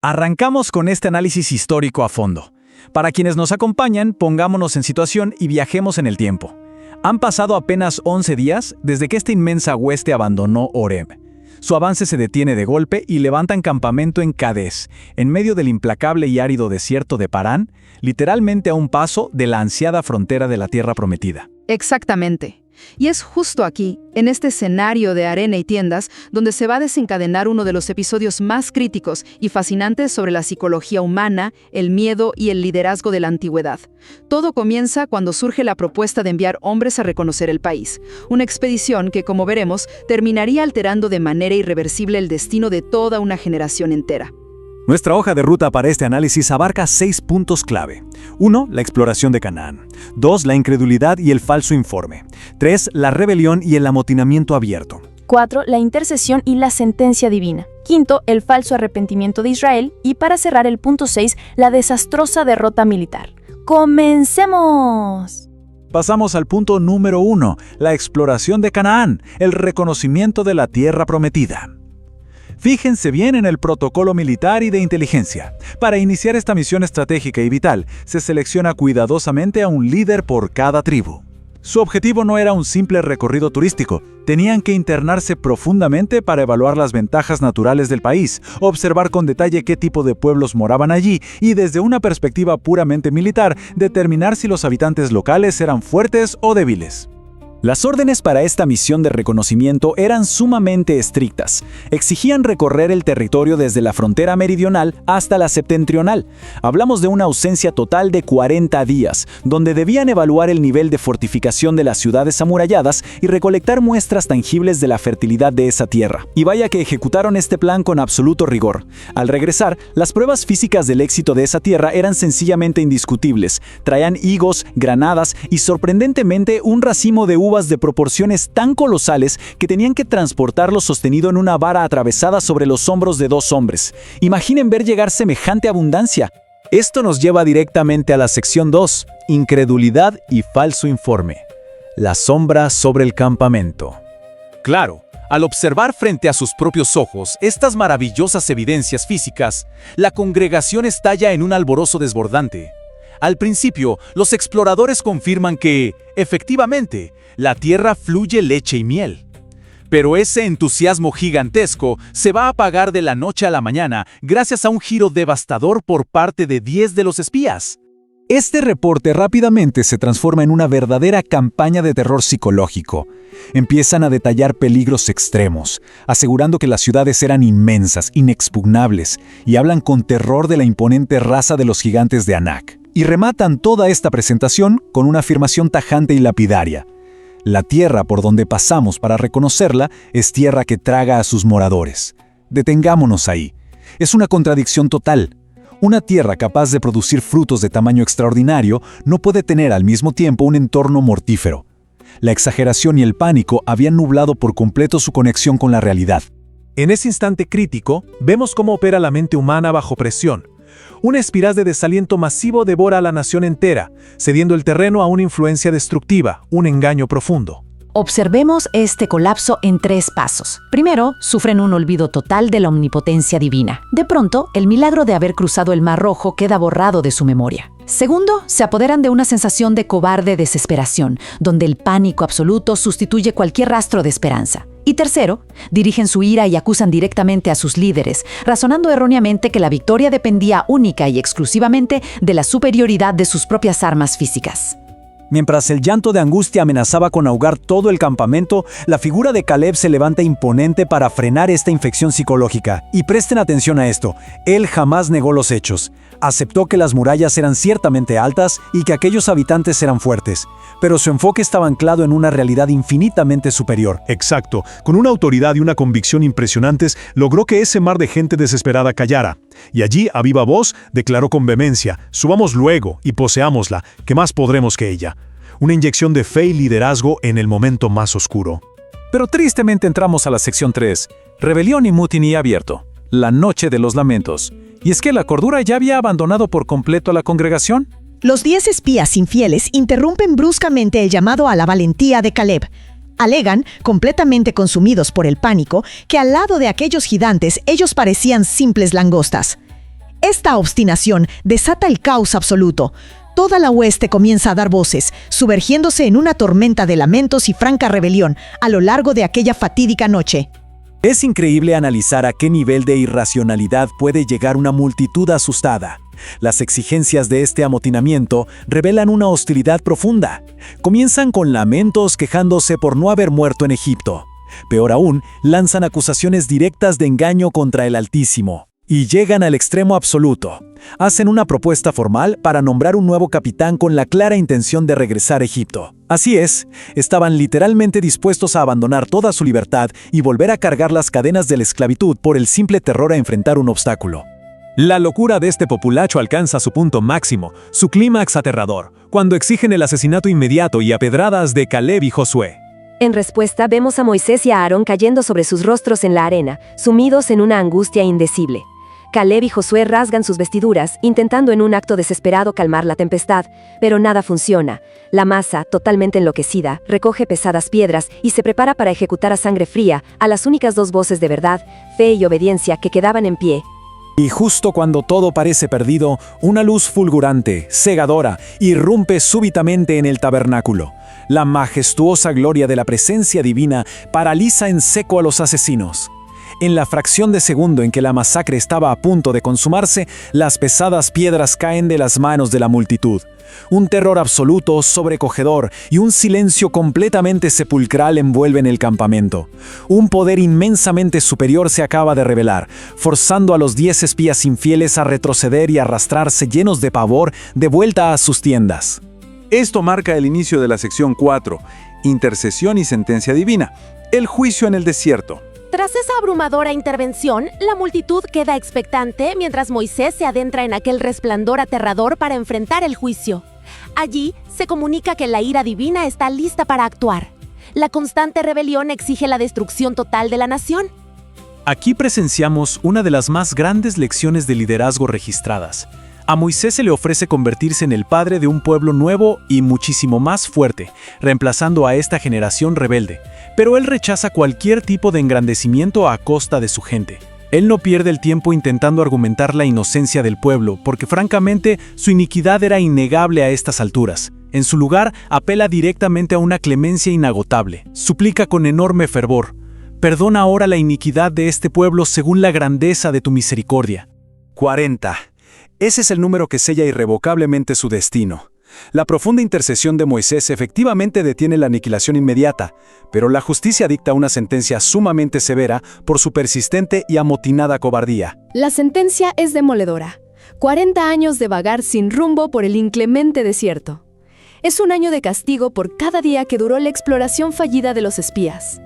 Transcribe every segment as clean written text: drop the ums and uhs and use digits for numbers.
Arrancamos con este análisis histórico a fondo. Para quienes nos acompañan, pongámonos en situación y viajemos en el tiempo. Han pasado apenas 11 días desde que esta inmensa hueste abandonó Oreb. Su avance se detiene de golpe y levantan campamento en Cadés, en medio del implacable y árido desierto de Parán, literalmente a un paso de la ansiada frontera de la Tierra Prometida. Exactamente. Y es justo aquí, en este escenario de arena y tiendas, donde se va a desencadenar uno de los episodios más críticos y fascinantes sobre la psicología humana, el miedo y el liderazgo de la antigüedad. Todo comienza cuando surge la propuesta de enviar hombres a reconocer el país. Una expedición que, como veremos, terminaría alterando de manera irreversible el destino de toda una generación entera. Nuestra hoja de ruta para este análisis abarca 6 puntos clave. 1. La exploración de Canaán. 2. La incredulidad y el falso informe. 3. La rebelión y el amotinamiento abierto. 4. La intercesión y la sentencia divina. 5. El falso arrepentimiento de Israel. Y para cerrar el punto 6, la desastrosa derrota militar. ¡Comencemos! Pasamos al punto número 1, la exploración de Canaán, el reconocimiento de la tierra prometida. Fíjense bien en el protocolo militar y de inteligencia. Para iniciar esta misión estratégica y vital, se selecciona cuidadosamente a un líder por cada tribu. Su objetivo no era un simple recorrido turístico, tenían que internarse profundamente para evaluar las ventajas naturales del país, observar con detalle qué tipo de pueblos moraban allí y desde una perspectiva puramente militar, determinar si los habitantes locales eran fuertes o débiles. Las órdenes para esta misión de reconocimiento eran sumamente estrictas. Exigían recorrer el territorio desde la frontera meridional hasta la septentrional. Hablamos de una ausencia total de 40 días, donde debían evaluar el nivel de fortificación de las ciudades amuralladas y recolectar muestras tangibles de la fertilidad de esa tierra. Y vaya que ejecutaron este plan con absoluto rigor. Al regresar, las pruebas físicas del éxito de esa tierra eran sencillamente indiscutibles. Traían higos, granadas y sorprendentemente un racimo de uvas de proporciones tan colosales que tenían que transportarlo sostenido en una vara atravesada sobre los hombros de 2 hombres. Imaginen ver llegar semejante abundancia. Esto nos lleva directamente a la sección 2, incredulidad y falso informe. La sombra sobre el campamento. Claro, al observar frente a sus propios ojos estas maravillosas evidencias físicas, la congregación estalla en un alborozo desbordante. Al principio, los exploradores confirman que, efectivamente, la tierra fluye leche y miel. Pero ese entusiasmo gigantesco se va a apagar de la noche a la mañana gracias a un giro devastador por parte de 10 de los espías. Este reporte rápidamente se transforma en una verdadera campaña de terror psicológico. Empiezan a detallar peligros extremos, asegurando que las ciudades eran inmensas, inexpugnables, y hablan con terror de la imponente raza de los gigantes de Anak. Y rematan toda esta presentación con una afirmación tajante y lapidaria. La tierra por donde pasamos para reconocerla es tierra que traga a sus moradores. Detengámonos ahí. Es una contradicción total. Una tierra capaz de producir frutos de tamaño extraordinario no puede tener al mismo tiempo un entorno mortífero. La exageración y el pánico habían nublado por completo su conexión con la realidad. En ese instante crítico, vemos cómo opera la mente humana bajo presión. Una espiral de desaliento masivo devora a la nación entera, cediendo el terreno a una influencia destructiva, un engaño profundo. Observemos este colapso en 3 pasos. Primero, sufren un olvido total de la omnipotencia divina. De pronto, el milagro de haber cruzado el Mar Rojo queda borrado de su memoria. Segundo, se apoderan de una sensación de cobarde desesperación, donde el pánico absoluto sustituye cualquier rastro de esperanza. Y tercero, dirigen su ira y acusan directamente a sus líderes, razonando erróneamente que la victoria dependía única y exclusivamente de la superioridad de sus propias armas físicas. Mientras el llanto de angustia amenazaba con ahogar todo el campamento, la figura de Caleb se levanta imponente para frenar esta infección psicológica. Y presten atención a esto, él jamás negó los hechos. Aceptó que las murallas eran ciertamente altas y que aquellos habitantes eran fuertes, pero su enfoque estaba anclado en una realidad infinitamente superior. Exacto, con una autoridad y una convicción impresionantes, logró que ese mar de gente desesperada callara. Y allí, a viva voz, declaró con vehemencia: subamos luego y poseámosla, ¿qué más podremos que ella? Una inyección de fe y liderazgo en el momento más oscuro. Pero tristemente entramos a la sección 3, rebelión y mutiní abierto, la noche de los lamentos. ¿Y es que la cordura ya había abandonado por completo a la congregación? Los 10 espías infieles interrumpen bruscamente el llamado a la valentía de Caleb. Alegan, completamente consumidos por el pánico, que al lado de aquellos gigantes ellos parecían simples langostas. Esta obstinación desata el caos absoluto. Toda la hueste comienza a dar voces, sumergiéndose en una tormenta de lamentos y franca rebelión a lo largo de aquella fatídica noche. Es increíble analizar a qué nivel de irracionalidad puede llegar una multitud asustada. Las exigencias de este amotinamiento revelan una hostilidad profunda. Comienzan con lamentos quejándose por no haber muerto en Egipto. Peor aún, lanzan acusaciones directas de engaño contra el Altísimo. Y llegan al extremo absoluto. Hacen una propuesta formal para nombrar un nuevo capitán con la clara intención de regresar a Egipto. Así es, estaban literalmente dispuestos a abandonar toda su libertad y volver a cargar las cadenas de la esclavitud por el simple terror a enfrentar un obstáculo. La locura de este populacho alcanza su punto máximo, su clímax aterrador, cuando exigen el asesinato inmediato y a pedradas de Caleb y Josué. En respuesta, vemos a Moisés y a Aarón cayendo sobre sus rostros en la arena, sumidos en una angustia indecible. Caleb y Josué rasgan sus vestiduras, intentando en un acto desesperado calmar la tempestad, pero nada funciona. La masa, totalmente enloquecida, recoge pesadas piedras y se prepara para ejecutar a sangre fría a las únicas dos voces de verdad, fe y obediencia que quedaban en pie. Y justo cuando todo parece perdido, una luz fulgurante, cegadora, irrumpe súbitamente en el tabernáculo. La majestuosa gloria de la presencia divina paraliza en seco a los asesinos. En la fracción de segundo en que la masacre estaba a punto de consumarse, las pesadas piedras caen de las manos de la multitud. Un terror absoluto, sobrecogedor y un silencio completamente sepulcral envuelven el campamento. Un poder inmensamente superior se acaba de revelar, forzando a los 10 espías infieles a retroceder y arrastrarse llenos de pavor de vuelta a sus tiendas. Esto marca el inicio de la sección 4, Intercesión y Sentencia Divina, el juicio en el desierto. Tras esa abrumadora intervención, la multitud queda expectante mientras Moisés se adentra en aquel resplandor aterrador para enfrentar el juicio. Allí se comunica que la ira divina está lista para actuar. La constante rebelión exige la destrucción total de la nación. Aquí presenciamos una de las más grandes lecciones de liderazgo registradas. A Moisés se le ofrece convertirse en el padre de un pueblo nuevo y muchísimo más fuerte, reemplazando a esta generación rebelde. Pero él rechaza cualquier tipo de engrandecimiento a costa de su gente. Él no pierde el tiempo intentando argumentar la inocencia del pueblo, porque francamente su iniquidad era innegable a estas alturas. En su lugar, apela directamente a una clemencia inagotable. Suplica con enorme fervor: perdona ahora la iniquidad de este pueblo según la grandeza de tu misericordia. 40. Ese es el número que sella irrevocablemente su destino. La profunda intercesión de Moisés efectivamente detiene la aniquilación inmediata, pero la justicia dicta una sentencia sumamente severa por su persistente y amotinada cobardía. La sentencia es demoledora. 40 años de vagar sin rumbo por el inclemente desierto. Es un año de castigo por cada día que duró la exploración fallida de los espías.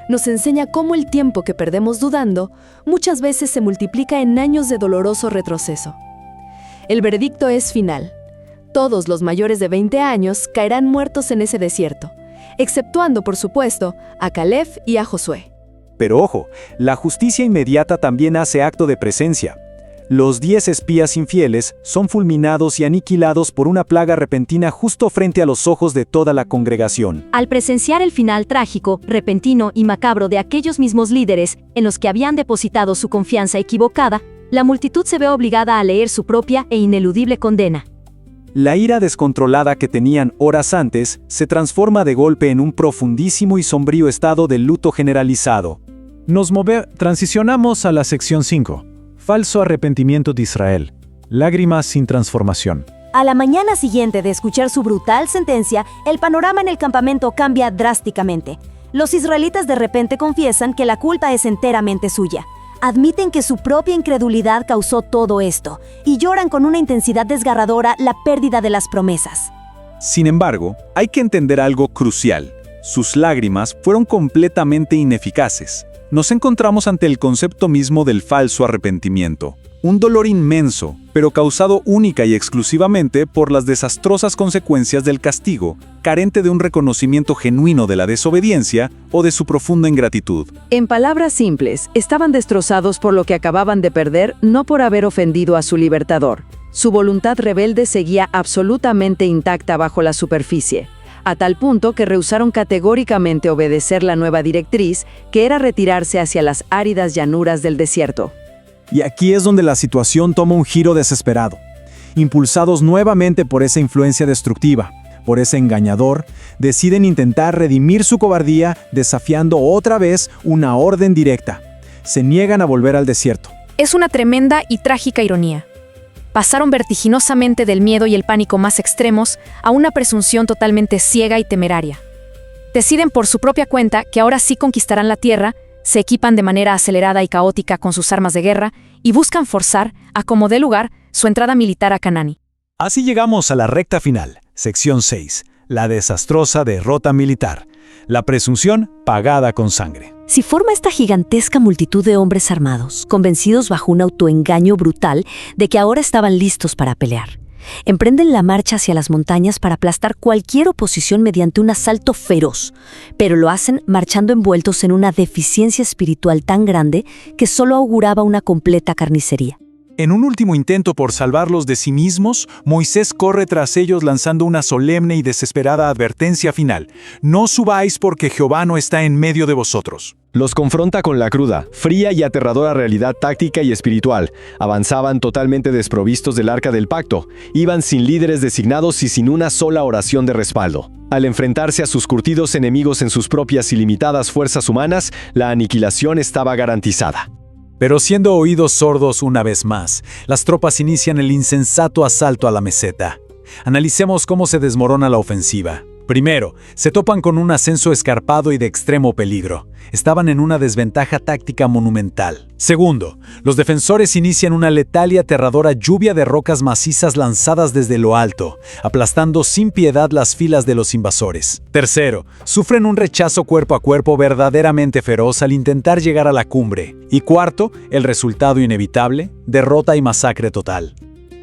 Nos enseña cómo el tiempo que perdemos dudando muchas veces se multiplica en años de doloroso retroceso. El veredicto es final. Todos los mayores de 20 años caerán muertos en ese desierto, exceptuando, por supuesto, a Caleb y a Josué. Pero ojo, la justicia inmediata también hace acto de presencia. Los 10 espías infieles son fulminados y aniquilados por una plaga repentina justo frente a los ojos de toda la congregación. Al presenciar el final trágico, repentino y macabro de aquellos mismos líderes en los que habían depositado su confianza equivocada, la multitud se ve obligada a leer su propia e ineludible condena. La ira descontrolada que tenían horas antes se transforma de golpe en un profundísimo y sombrío estado de luto generalizado. Transicionamos a la sección 5. Falso arrepentimiento de Israel. Lágrimas sin transformación. A la mañana siguiente de escuchar su brutal sentencia, el panorama en el campamento cambia drásticamente. Los israelitas de repente confiesan que la culpa es enteramente suya. Admiten que su propia incredulidad causó todo esto y lloran con una intensidad desgarradora la pérdida de las promesas. Sin embargo, hay que entender algo crucial. Sus lágrimas fueron completamente ineficaces. Nos encontramos ante el concepto mismo del falso arrepentimiento. Un dolor inmenso, pero causado única y exclusivamente por las desastrosas consecuencias del castigo, carente de un reconocimiento genuino de la desobediencia o de su profunda ingratitud. En palabras simples, estaban destrozados por lo que acababan de perder, no por haber ofendido a su libertador. Su voluntad rebelde seguía absolutamente intacta bajo la superficie, a tal punto que rehusaron categóricamente obedecer la nueva directriz, que era retirarse hacia las áridas llanuras del desierto. Y aquí es donde la situación toma un giro desesperado. Impulsados nuevamente por esa influencia destructiva, por ese engañador, deciden intentar redimir su cobardía desafiando otra vez una orden directa. Se niegan a volver al desierto. Es una tremenda y trágica ironía. Pasaron vertiginosamente del miedo y el pánico más extremos a una presunción totalmente ciega y temeraria. Deciden por su propia cuenta que ahora sí conquistarán la tierra, se equipan de manera acelerada y caótica con sus armas de guerra y buscan forzar, a como dé lugar, su entrada militar a Canaán. Así llegamos a la recta final, sección 6, la desastrosa derrota militar. La presunción pagada con sangre. Si forma esta gigantesca multitud de hombres armados, convencidos bajo un autoengaño brutal de que ahora estaban listos para pelear. Emprenden la marcha hacia las montañas para aplastar cualquier oposición mediante un asalto feroz, pero lo hacen marchando envueltos en una deficiencia espiritual tan grande que solo auguraba una completa carnicería. En un último intento por salvarlos de sí mismos, Moisés corre tras ellos lanzando una solemne y desesperada advertencia final. No subáis porque Jehová no está en medio de vosotros. Los confronta con la cruda, fría y aterradora realidad táctica y espiritual. Avanzaban totalmente desprovistos del arca del pacto, iban sin líderes designados y sin una sola oración de respaldo. Al enfrentarse a sus curtidos enemigos en sus propias ilimitadas fuerzas humanas, la aniquilación estaba garantizada. Pero siendo oídos sordos una vez más, las tropas inician el insensato asalto a la meseta. Analicemos cómo se desmorona la ofensiva. Primero, se topan con un ascenso escarpado y de extremo peligro. Estaban en una desventaja táctica monumental. Segundo, los defensores inician una letal y aterradora lluvia de rocas macizas lanzadas desde lo alto, aplastando sin piedad las filas de los invasores. Tercero, sufren un rechazo cuerpo a cuerpo verdaderamente feroz al intentar llegar a la cumbre. Y cuarto, el resultado inevitable, derrota y masacre total.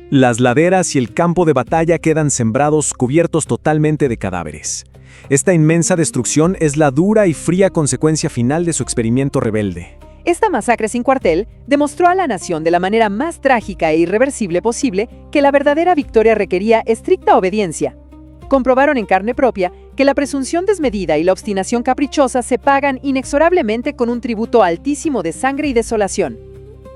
Las laderas y el campo de batalla quedan sembrados, cubiertos totalmente de cadáveres. Esta inmensa destrucción es la dura y fría consecuencia final de su experimento rebelde. Esta masacre sin cuartel demostró a la nación de la manera más trágica e irreversible posible que la verdadera victoria requería estricta obediencia. Comprobaron en carne propia que la presunción desmedida y la obstinación caprichosa se pagan inexorablemente con un tributo altísimo de sangre y desolación.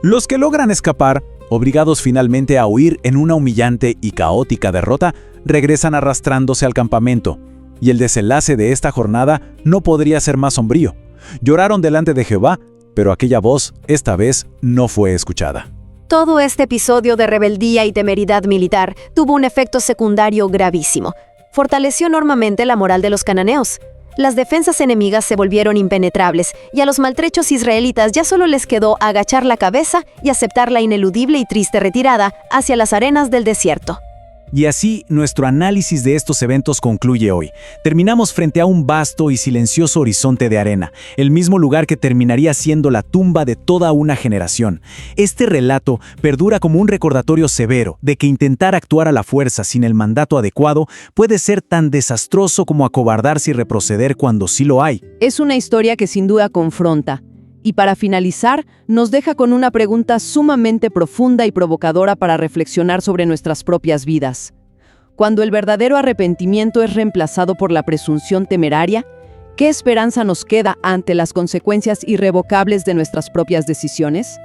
Los que logran escapar, obligados finalmente a huir en una humillante y caótica derrota, regresan arrastrándose al campamento. Y el desenlace de esta jornada no podría ser más sombrío. Lloraron delante de Jehová, pero aquella voz, esta vez, no fue escuchada. Todo este episodio de rebeldía y temeridad militar tuvo un efecto secundario gravísimo. Fortaleció enormemente la moral de los cananeos. Las defensas enemigas se volvieron impenetrables y a los maltrechos israelitas ya solo les quedó agachar la cabeza y aceptar la ineludible y triste retirada hacia las arenas del desierto. Y así, nuestro análisis de estos eventos concluye hoy. Terminamos frente a un vasto y silencioso horizonte de arena, el mismo lugar que terminaría siendo la tumba de toda una generación. Este relato perdura como un recordatorio severo de que intentar actuar a la fuerza sin el mandato adecuado puede ser tan desastroso como acobardarse y retroceder cuando sí lo hay. Es una historia que sin duda confronta. Y para finalizar, nos deja con una pregunta sumamente profunda y provocadora para reflexionar sobre nuestras propias vidas. Cuando el verdadero arrepentimiento es reemplazado por la presunción temeraria, ¿qué esperanza nos queda ante las consecuencias irrevocables de nuestras propias decisiones?